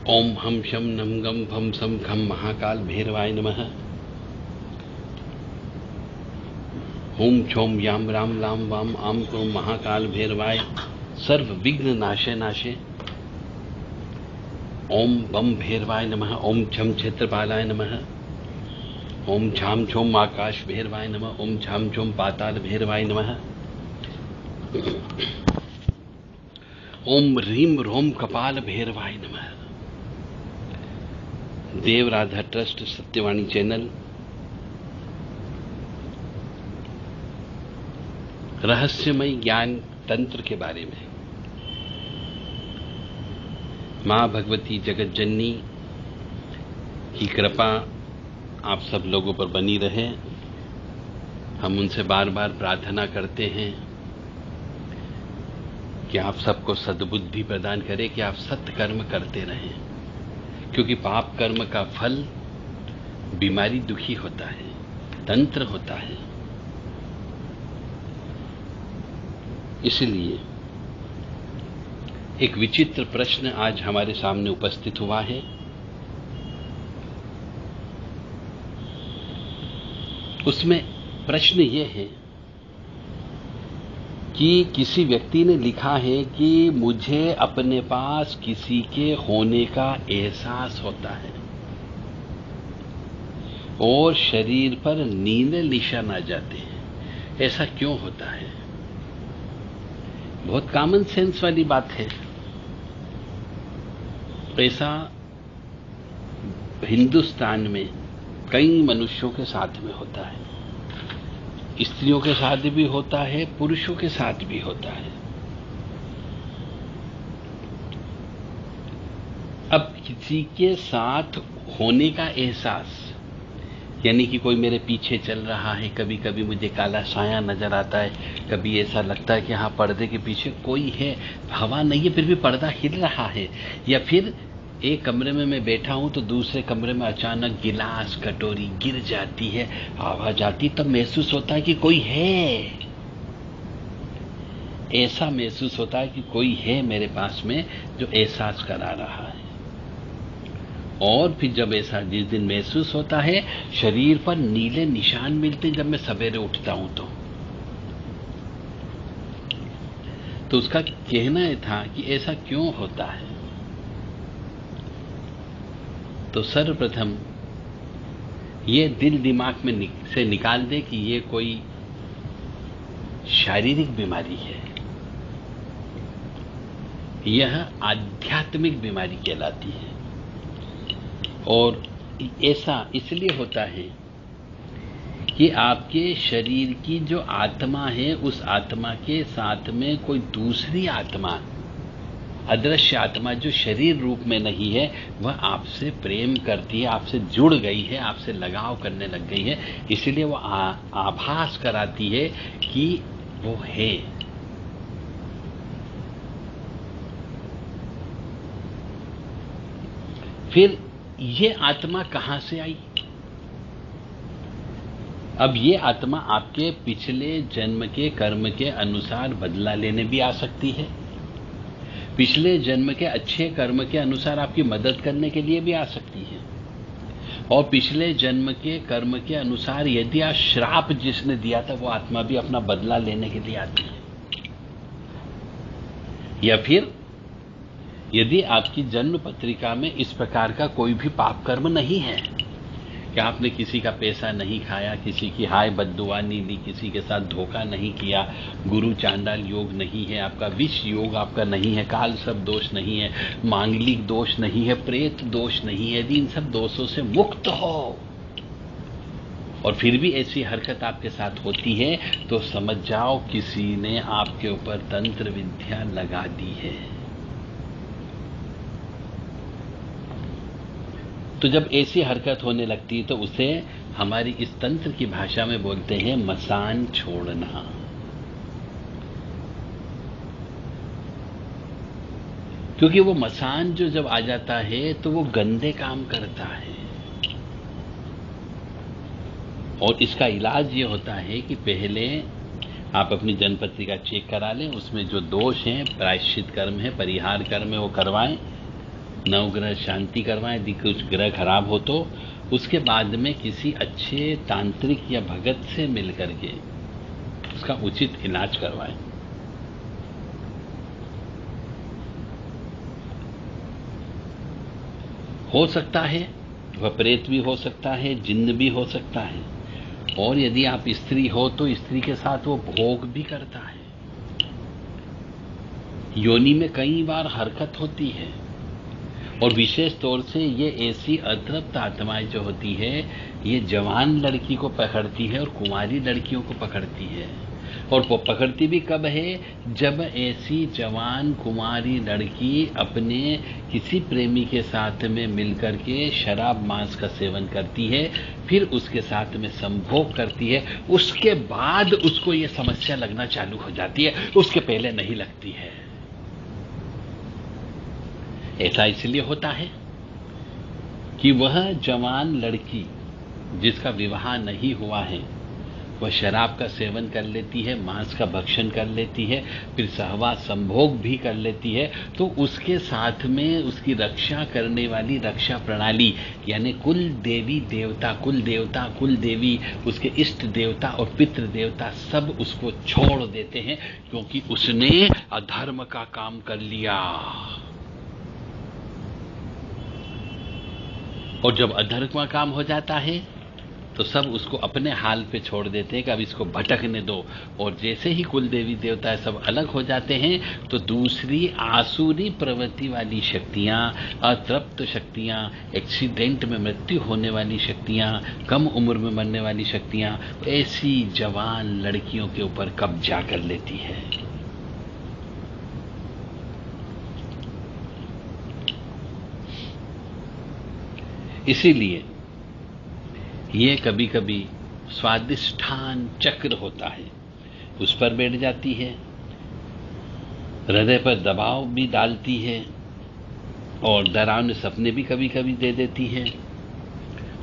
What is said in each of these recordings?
ओम हम शम नम गम भम सम खम महाकाल भैरवाय नमः। ओम छोम याम राम लाम वाम आम क्रोम महाकाल भैरवाय सर्व विघ्न नाशे नाशे। ओम बम भैरवाय नमः। ओम छम क्षेत्रपालाय नमः। ओम छाम छोम आकाश भैरवाय नमः। ओम छाम छोम पाताल भैरवाय नमः। ओम ह्रीम रोम कपाल भैरवाय नमः। देव राधा ट्रस्ट सत्यवाणी चैनल रहस्यमय ज्ञान तंत्र के बारे में मां भगवती जगत जननी की कृपा आप सब लोगों पर बनी रहे। हम उनसे बार बार प्रार्थना करते हैं कि आप सबको सद्बुद्धि प्रदान करें कि आप सत्कर्म करते रहें, क्योंकि पाप कर्म का फल बीमारी दुखी होता है, तंत्र होता है। इसलिए एक विचित्र प्रश्न आज हमारे सामने उपस्थित हुआ है। उसमें प्रश्न ये है कि किसी व्यक्ति ने लिखा है कि मुझे अपने पास किसी के होने का एहसास होता है और शरीर पर नीले निशान आ जाते हैं। ऐसा क्यों होता है? बहुत कॉमन सेंस वाली बात है। ऐसा हिंदुस्तान में कई मनुष्यों के साथ में होता है। स्त्रियों के साथ भी होता है, पुरुषों के साथ भी होता है। अब किसी के साथ होने का एहसास, यानी कि कोई मेरे पीछे चल रहा है, कभी कभी मुझे काला साया नजर आता है, कभी ऐसा लगता है कि हाँ पर्दे के पीछे कोई है, हवा नहीं है फिर भी पर्दा हिल रहा है, या फिर एक कमरे में मैं बैठा हूं तो दूसरे कमरे में अचानक गिलास कटोरी गिर जाती है, आवाज आती, तब महसूस होता है कि कोई है। ऐसा महसूस होता है कि कोई है मेरे पास में जो एहसास करा रहा है। और फिर जब ऐसा जिस दिन महसूस होता है, शरीर पर नीले निशान मिलते जब मैं सवेरे उठता हूं तो उसका कहना था कि ऐसा क्यों होता है। तो सर्वप्रथम ये दिल दिमाग में से निकाल दे कि ये कोई शारीरिक बीमारी है, यह आध्यात्मिक बीमारी कहलाती है। और ऐसा इसलिए होता है कि आपके शरीर की जो आत्मा है, उस आत्मा के साथ में कोई दूसरी आत्मा, अदृश्य आत्मा जो शरीर रूप में नहीं है, वह आपसे प्रेम करती है, आपसे जुड़ गई है, आपसे लगाव करने लग गई है। इसलिए वो आभास कराती है कि वो है। फिर ये आत्मा कहां से आई? अब ये आत्मा आपके पिछले जन्म के कर्म के अनुसार बदला लेने भी आ सकती है, पिछले जन्म के अच्छे कर्म के अनुसार आपकी मदद करने के लिए भी आ सकती है, और पिछले जन्म के कर्म के अनुसार यदि आप श्राप जिसने दिया था वो आत्मा भी अपना बदला लेने के लिए आती है। या फिर यदि आपकी जन्म पत्रिका में इस प्रकार का कोई भी पाप कर्म नहीं है कि आपने किसी का पैसा नहीं खाया, किसी की हाय बद्दुआ नहीं ली, किसी के साथ धोखा नहीं किया, गुरु चांडाल योग नहीं है, आपका विष योग आपका नहीं है, काल सब दोष नहीं है, मांगलिक दोष नहीं है, प्रेत दोष नहीं है, यदि इन सब दोषों से मुक्त हो और फिर भी ऐसी हरकत आपके साथ होती है, तो समझ जाओ किसी ने आपके ऊपर तंत्र विद्या लगा दी है। तो जब ऐसी हरकत होने लगती है तो उसे हमारी इस तंत्र की भाषा में बोलते हैं मसान छोड़ना। क्योंकि वो मसान जो जब आ जाता है तो वो गंदे काम करता है, और इसका इलाज ये होता है कि पहले आप अपनी जन्म पत्रिका चेक करा लें, उसमें जो दोष हैं, प्रायश्चित कर्म है, परिहार कर्म है, वो करवाएं। नवग्रह शांति करवाएं। यदि कुछ ग्रह खराब हो तो उसके बाद में किसी अच्छे तांत्रिक या भगत से मिलकर के उसका उचित इलाज करवाएं। हो सकता है वह प्रेत भी हो सकता है, जिन्न भी हो सकता है, और यदि आप स्त्री हो तो स्त्री के साथ वो भोग भी करता है। योनि में कई बार हरकत होती है, और विशेष तौर से ये ऐसी अतृप्त आत्माएं जो होती है ये जवान लड़की को पकड़ती है और कुंवारी लड़कियों को पकड़ती है। और वो पकड़ती भी कब है? जब ऐसी जवान कुमारी लड़की अपने किसी प्रेमी के साथ में मिलकर के शराब मांस का सेवन करती है, फिर उसके साथ में संभोग करती है, उसके बाद उसको ये समस्या लगना चालू हो जाती है, उसके पहले नहीं लगती है। ऐसा इसलिए होता है कि वह जवान लड़की जिसका विवाह नहीं हुआ है वह शराब का सेवन कर लेती है, मांस का भक्षण कर लेती है, फिर सहवास संभोग भी कर लेती है, तो उसके साथ में उसकी रक्षा करने वाली रक्षा प्रणाली यानी कुल देवी देवता, कुल देवी, उसके इष्ट देवता और पितृ देवता सब उसको छोड़ देते हैं, क्योंकि उसने अधर्म का काम कर लिया। और जब अधर्म का काम हो जाता है तो सब उसको अपने हाल पे छोड़ देते हैं कि अब इसको भटकने दो। और जैसे ही कुल देवी देवता सब अलग हो जाते हैं तो दूसरी आसुरी प्रवृत्ति वाली शक्तियां, अतृप्त शक्तियां, एक्सीडेंट में मृत्यु होने वाली शक्तियां, कम उम्र में मरने वाली शक्तियां ऐसी जवान लड़कियों के ऊपर कब्जा कर लेती है। इसीलिए ये कभी कभी स्वादिष्ठान चक्र होता है, उस पर बैठ जाती है, हृदय पर दबाव भी डालती है और डरावने सपने भी कभी कभी दे देती है,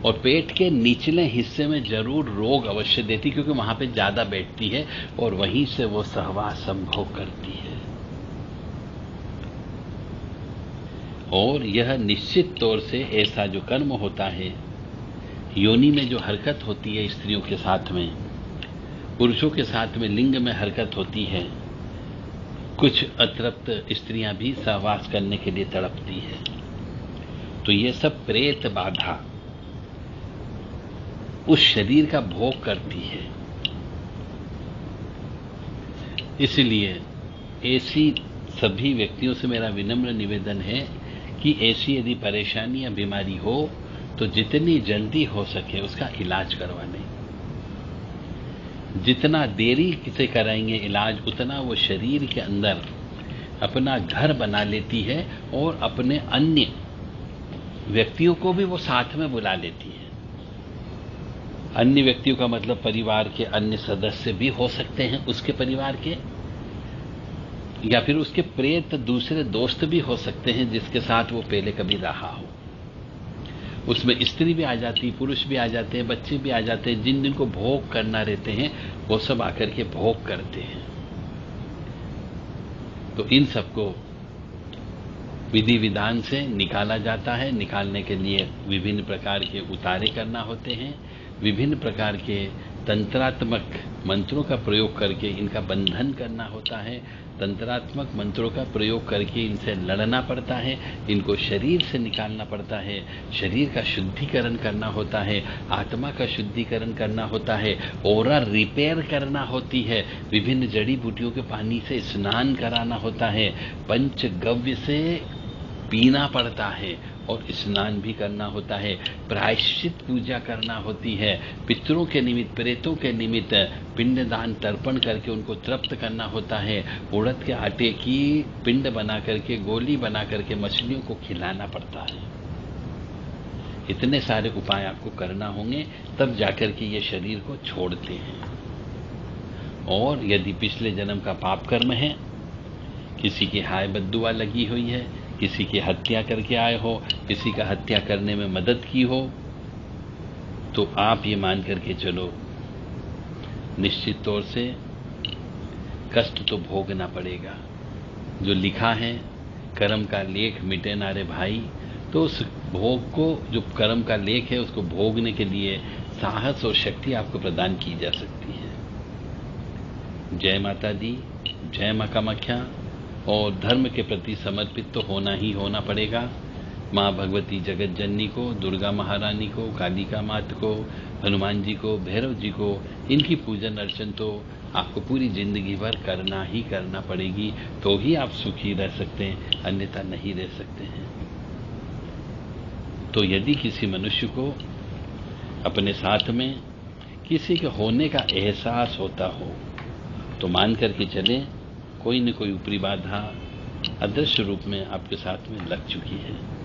और पेट के निचले हिस्से में जरूर रोग अवश्य देती, क्योंकि वहां पे ज्यादा बैठती है और वहीं से वो सहवास संभोग करती है। और यह निश्चित तौर से ऐसा जो कर्म होता है, योनि में जो हरकत होती है स्त्रियों के साथ में, पुरुषों के साथ में लिंग में हरकत होती है, कुछ अतृप्त स्त्रियां भी सहवास करने के लिए तड़पती है, तो ये सब प्रेत बाधा उस शरीर का भोग करती है। इसलिए ऐसी सभी व्यक्तियों से मेरा विनम्र निवेदन है कि ऐसी यदि परेशानी या बीमारी हो तो जितनी जल्दी हो सके उसका इलाज करवाने। जितना देरी से कराएंगे इलाज, उतना वो शरीर के अंदर अपना घर बना लेती है और अपने अन्य व्यक्तियों को भी वो साथ में बुला लेती है। अन्य व्यक्तियों का मतलब परिवार के अन्य सदस्य भी हो सकते हैं उसके परिवार के, या फिर उसके प्रेत दूसरे दोस्त भी हो सकते हैं जिसके साथ वो पहले कभी रहा हो। उसमें स्त्री भी आ जाती, पुरुष भी आ जाते हैं, बच्चे भी आ जाते हैं, जिन जिनको भोग करना रहते हैं वो सब आकर के भोग करते हैं। तो इन सबको विधि विधान से निकाला जाता है। निकालने के लिए विभिन्न प्रकार के उतारे करना होते हैं, विभिन्न प्रकार के तंत्रात्मक मंत्रों का प्रयोग करके इनका बंधन करना होता है, तंत्रात्मक मंत्रों का प्रयोग करके इनसे लड़ना पड़ता है, इनको शरीर से निकालना पड़ता है, शरीर का शुद्धिकरण करना होता है, आत्मा का शुद्धिकरण करना होता है, ओरा रिपेयर करना होती है, विभिन्न जड़ी बूटियों के पानी से स्नान कराना होता है, पंचगव्य से पीना पड़ता है और स्नान भी करना होता है, प्रायश्चित पूजा करना होती है, पितरों के निमित्त, प्रेतों के निमित्त पिंडदान तर्पण करके उनको तृप्त करना होता है, उड़द के आटे की पिंड बना करके, गोली बना करके मछलियों को खिलाना पड़ता है। इतने सारे उपाय आपको करना होंगे, तब जाकर के ये शरीर को छोड़ते हैं। और यदि पिछले जन्म का पाप कर्म है, किसी की हाय बद्दुआ लगी हुई है, किसी की हत्या करके आए हो, किसी का हत्या करने में मदद की हो, तो आप ये मान करके चलो निश्चित तौर से कष्ट तो भोगना पड़ेगा। जो लिखा है कर्म का लेख मिटे ना रे भाई। तो उस भोग को, जो कर्म का लेख है, उसको भोगने के लिए साहस और शक्ति आपको प्रदान की जा सकती है। जय माता दी, जय मां कामाख्या। और धर्म के प्रति समर्पित तो होना ही होना पड़ेगा। मां भगवती जगत जननी को, दुर्गा महारानी को, कालिका मात को, हनुमान जी को, भैरव जी को, इनकी पूजन अर्चन तो आपको पूरी जिंदगी भर करना ही करना पड़ेगी, तो ही आप सुखी रह सकते हैं, अन्यथा नहीं रह सकते हैं। तो यदि किसी मनुष्य को अपने साथ में किसी के होने का एहसास होता हो, तो मान करके चले कोई न कोई ऊपरी बाधा अदृश्य रूप में आपके साथ में लग चुकी है।